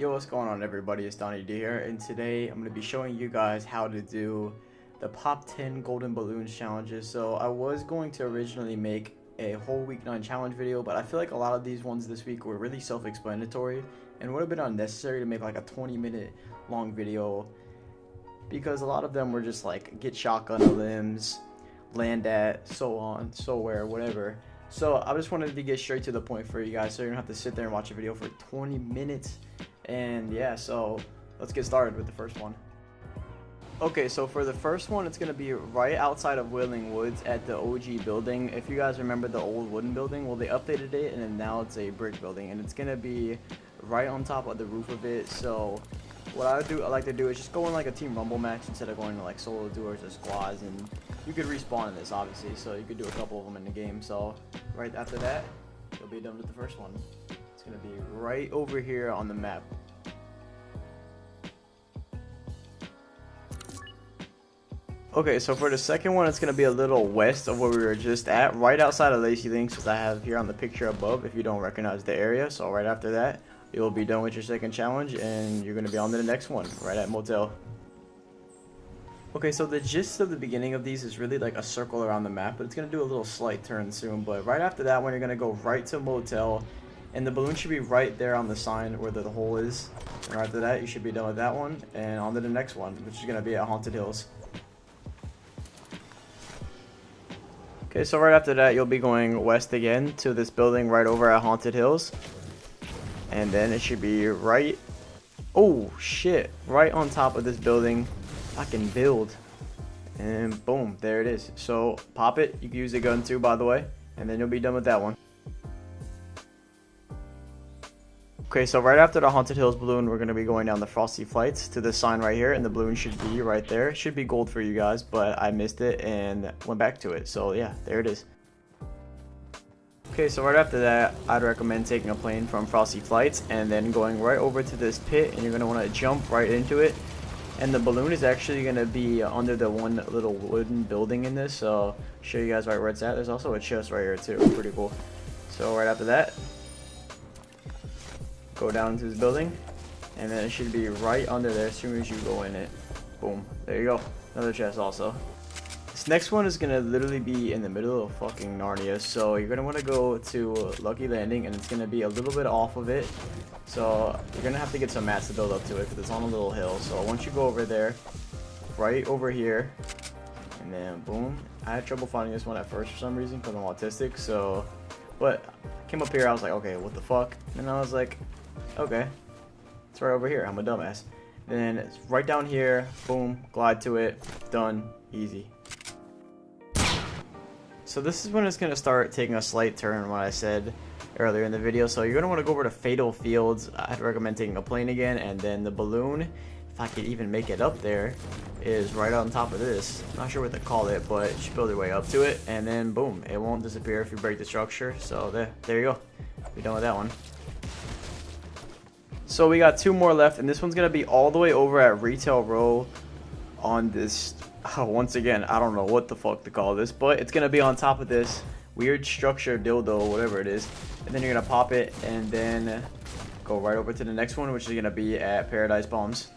Yo, what's going on everybody, it's Donnie D here, and today I'm going to be showing you guys how to do the Pop 10 Golden Balloons challenges. So I was going to originally make a whole week 9 challenge video, but I feel like a lot of these ones this week were really self-explanatory and would have been unnecessary to make like a 20-minute long video, because a lot of them were just like get shotgun limbs, land at, so on, so where, whatever. So I just wanted to get straight to the point for you guys so you don't have to sit there and watch a video for 20 minutes. And yeah, so let's get started with the first one. Okay, so for the first one, it's going to be right outside of Wailing Woods at the OG building. If you guys remember the old wooden building, well, they updated it and then now it's a brick building, and it's going to be right on top of the roof of it. So what I like to do is just go in like a team rumble match instead of going to like solo duos or squads, and you could respawn in this obviously, so you could do a couple of them in the game. So right after that, you'll be done with the first one. It's going to be right over here on the map. Okay, so for the second one, it's going to be a little west of where we were just at, right outside of Lazy Links, as I have here on the picture above, if you don't recognize the area. So right after that, you'll be done with your second challenge, and you're going to be on to the next one, right at Motel. Okay, so the gist of the beginning of these is really like a circle around the map, but it's going to do a little slight turn soon. But right after that one, you're going to go right to Motel, and the balloon should be right there on the sign where the hole is. And right after that, you should be done with that one, and on to the next one, which is going to be at Haunted Hills. Okay, so right after that, you'll be going west again to this building right over at Haunted Hills. And then it should be right... oh, shit. Right on top of this building. I can build. And boom, there it is. So, pop it. You can use a gun too, by the way. And then you'll be done with that one. Okay, so right after the Haunted Hills balloon, we're going to be going down the Frosty Flights to this sign right here, and the balloon should be right there. It should be gold for you guys, but I missed it and went back to it. So yeah, there it is. Okay, so right after that, I'd recommend taking a plane from Frosty Flights and then going right over to this pit, and you're going to want to jump right into it. And the balloon is actually going to be under the one little wooden building in this, so I'll show you guys right where it's at. There's also a chest right here too, pretty cool. So right after that, go down into this building, and then it should be right under there as soon as you go in it. Boom, there you go. Another chest also. This next one is gonna literally be in the middle of fucking Narnia, so you're gonna want to go to Lucky Landing, and it's gonna be a little bit off of it, so you're gonna have to get some mats to build up to it because it's on a little hill. So once you go over there, right over here, and then boom. I had trouble finding this one at first for some reason because I'm autistic, so but I came up here, I was like, okay, what the fuck, and I was like, okay, it's right over here. I'm a dumbass. Then it's right down here. Boom, glide to it. Done. Easy. So this is when it's going to start taking a slight turn, what I said earlier in the video. So you're going to want to go over to Fatal Fields. I'd recommend taking a plane again, and then the balloon, if I could even make it up there, is right on top of this. Not sure what to call it, but you should build your way up to it, and then boom, it won't disappear if you break the structure. So there you go. Be done with that one. So we got 2 more left, and this one's going to be all the way over at Retail Row on this, once again, I don't know what the fuck to call this, but it's going to be on top of this weird structure dildo, whatever it is, and then you're going to pop it and then go right over to the next one, which is going to be at Paradise Palms.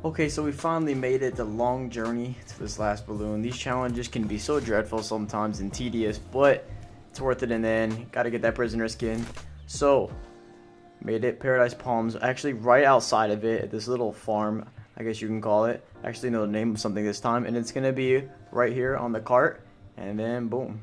Okay, so we finally made it, the long journey to this last balloon. These challenges can be so dreadful sometimes and tedious, but it's worth it in the end. Got to get that prisoner skin. So made it Paradise Palms, actually right outside of it at this little farm, I guess you can call it. I actually know the name of something this time, and it's gonna be right here on the cart, and then boom,